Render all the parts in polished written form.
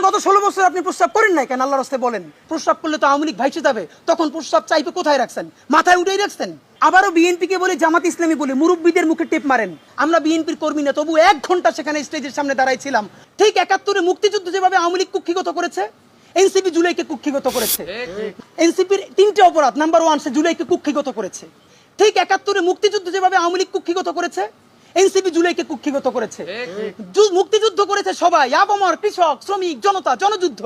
গত 16 বছর আপনি প্রস্রাব করেন নাই কেন? আল্লাহর রাস্তায় বলেন। প্রস্রাব করলে তো আওয়ামী লীগ ভাইসে যাবে, তখন প্রস্রাব চাইবে কোথায় রাখছেন? মাথায় উঠেই রাখছেন। আবারও বিএনপিকে বলে, জামাত ইসলামী বলে মুরব্বীদের মুখে টেপ মারেন। আমরা বিএনপির কর্মী না, তবু 1 ঘন্টা সেখানে স্টেজের সামনে দাঁড়াইছিলাম। ঠিক 71-এ মুক্তিযুদ্ধ যেভাবে আওয়ামী লীগ কুক্ষিগত করেছে, এনসিপি জুলাইকে কুক্ষিগত করেছে। এনসিপির 3টে অপরাধ। নাম্বার 1, সে জুলাইকে কুক্ষিগত করেছে। ঠিক 71-এ মুক্তিযুদ্ধ যেভাবে আওয়ামী লীগ কুক্ষিগত করেছে, এনসিপি জুলাইকে কুক্ষিগত করেছে। মুক্তিযুদ্ধ করেছে সবাই, আপামর, কৃষক, শ্রমিক, জনতা, জনযুদ্ধ।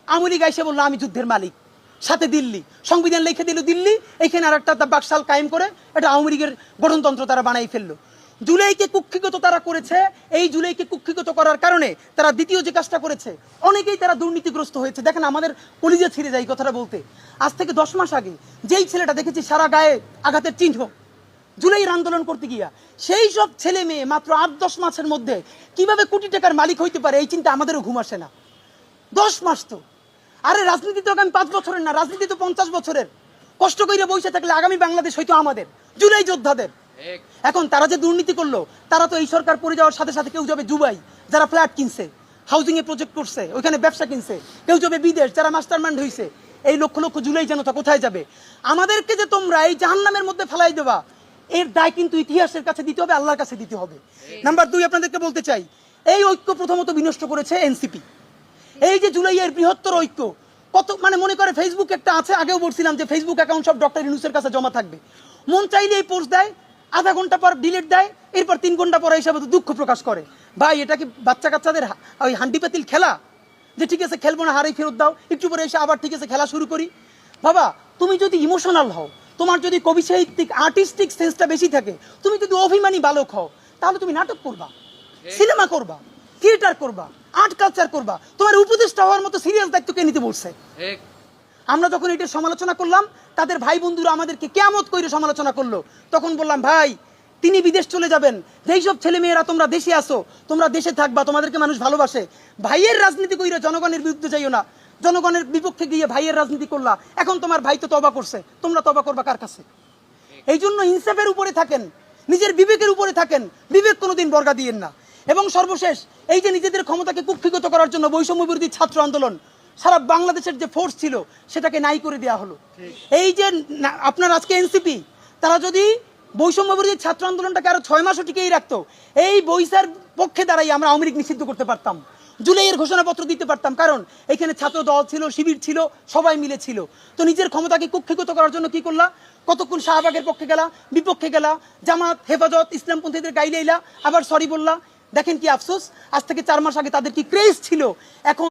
আওয়ামী লীগ এসে বললো আমি যুদ্ধের মালিক, সাথে দিল্লি সংবিধান লিখে দিল দিল্লি, এখানে আর একটা বাকশাল কায়েম করে এটা আওয়ামী লীগের গঠনতন্ত্র তারা বানাই ফেললো। জুলাইকে কুক্ষিগত তারা করেছে। এই জুলাইকে কুক্ষিগত করার কারণে তারা দ্বিতীয় যে কাজটা করেছে, অনেকেই তারা দুর্নীতিগ্রস্ত হয়েছে। দেখেন, আমাদের কলিজা ছিঁড়ে যায় এই কথাটা বলতে। আজ থেকে 10 মাস আগে যেই ছেলেটা দেখেছি সারা গায়ে আঘাতের চিহ্ন, জুলাইয়ের আন্দোলন করতে গিয়া, সেই সব ছেলে মেয়ে মাত্র 8-10 মাসের মধ্যে কিভাবে কোটি টাকার মালিক হইতে পারে, এই চিন্তা আমাদেরও ঘুম আসে না। 10 মাস তো, আরে রাজনীতি তো আগামী 5 বছরের না, রাজনীতি তো 50 বছরের। কষ্ট করে বসে থাকলে আগামী বাংলাদেশ হয়তো আমাদের, জুলাই যোদ্ধাদের। এখন তারা যে দুর্নীতি করলো, তারা তো এই সরকার পড়ে যাওয়ার সাথে সাথে কেউ যাবে দুবাই, যারা ফ্ল্যাট কিনছে, হাউজিং এ প্রজেক্ট করছে, ওইখানে ব্যবসা কিনছে, কেউ যাবে বিদেশ, যারা মাস্টারমাইন্ড হয়েছে। এই লক্ষ লক্ষ জুলাই জনতা কোথায় যাবে? আমাদেরকে যে তোমরা এই জাহান্নামের মধ্যে ফেলাই দেবা, এর দায় কিন্তু ইতিহাসের কাছে দিতে হবে, আল্লাহর কাছে দিতে হবে। নাম্বার 2, আপনাদেরকে বলতে চাই, এই ঐক্য প্রথমত বিনষ্ট করেছে এনসিপি। এই যে জুলাইয়ের বৃহত্তর ঐক্য, কত মনে করে ফেসবুক একটা আছে, আগেও বলছিলাম যে ফেসবুক অ্যাকাউন্ট সব ডক্টর ইউনূসের কাছে জমা থাকবে। মন চাইলে এই পোস্ট দেয়, আধা ঘন্টা পর ডিলিট দেয়, এরপর 3 ঘন্টা পরে হিসাবে দুঃখ প্রকাশ করে। ভাই, এটা কি বাচ্চা কাচ্চাদের ওই হান্ডি পাতিল খেলা যে ঠিক আছে খেলবো না, হারেই ফেরত দাও, একটু পরে এসে আবার ঠিক আছে খেলা শুরু করি? বাবা, তুমি যদি ইমোশনাল হও, তোমার যদি কবি সাহিত্যিক আর্টিস্টিক সেন্সটা বেশি থাকে, তুমি যদি অভিমানী বালক হও, তাহলে তুমি নাটক করবা, সিনেমা করবা, থিয়েটার করবা, আর্ট কালচার করবা। তোমার উপদেষ্টা হওয়ার মতো সিরিয়াস দায়িত্ব কে নিতে বলছে? আমরা যখন এটা সমালোচনা করলাম, তাদের ভাই বন্ধুরা আমাদেরকে কিয়ামত করে সমালোচনা করলো। তখন বললাম, ভাই, তিনি বিদেশ চলে যাবেন, যেই সব ছেলে মেয়েরা তোমরা দেশে আসো, তোমরা দেশে থাকবা, তোমাদেরকে মানুষ ভালোবাসে। ভাইয়ের রাজনীতি কইরা জনগণের বিরুদ্ধে যাইও না। জনগণের বিপক্ষে গিয়ে ভাইয়ের রাজনীতি করলা, এখন তোমার ভাই তো তওবা করছে, তোমরা তওবা করবা কার কাছে? এই জন্য ইনসাফের উপরে থাকেন, নিজের বিবেকের উপরে থাকেন, বিবেক কোনোদিন বর্গা দিয়েন না। এবং সর্বশেষ, এই যে নিজেদের ক্ষমতাকে কুক্ষিগত করার জন্য বৈষম্য বিরোধী ছাত্র আন্দোলন, সারা বাংলাদেশের যে ফোর্স ছিল সেটাকে নাই করে দেওয়া হলো। এই যে আপনার আজকে এনসিপি, তারা যদি বৈষম্য বিরোধী ছাত্র আন্দোলনটাকে আরো 6 মাসও টিকেই রাখতো, এই বৈশার পক্ষে দাঁড়াই আমরা আওয়ামী লীগ নিষিদ্ধ করতে পারতাম, জুলাইয়ের ঘোষণাপত্র দিতে পারতাম। কারণ এখানে ছাত্র দল ছিল, শিবির ছিল, সবাই মিলে ছিল। তো নিজের ক্ষমতাকে কুক্ষিগত করার জন্য কি করলা? কতক্ষণ শাহবাগের পক্ষে গেলা, বিপক্ষে গেলা, জামাত, হেফাজত, ইসলামপন্থীদের গাইলাইলা, আবার সরি বললা। দেখেন কি আফসোস, আজ থেকে 4 মাস আগে তাদের কি ক্রেজ ছিল, এখন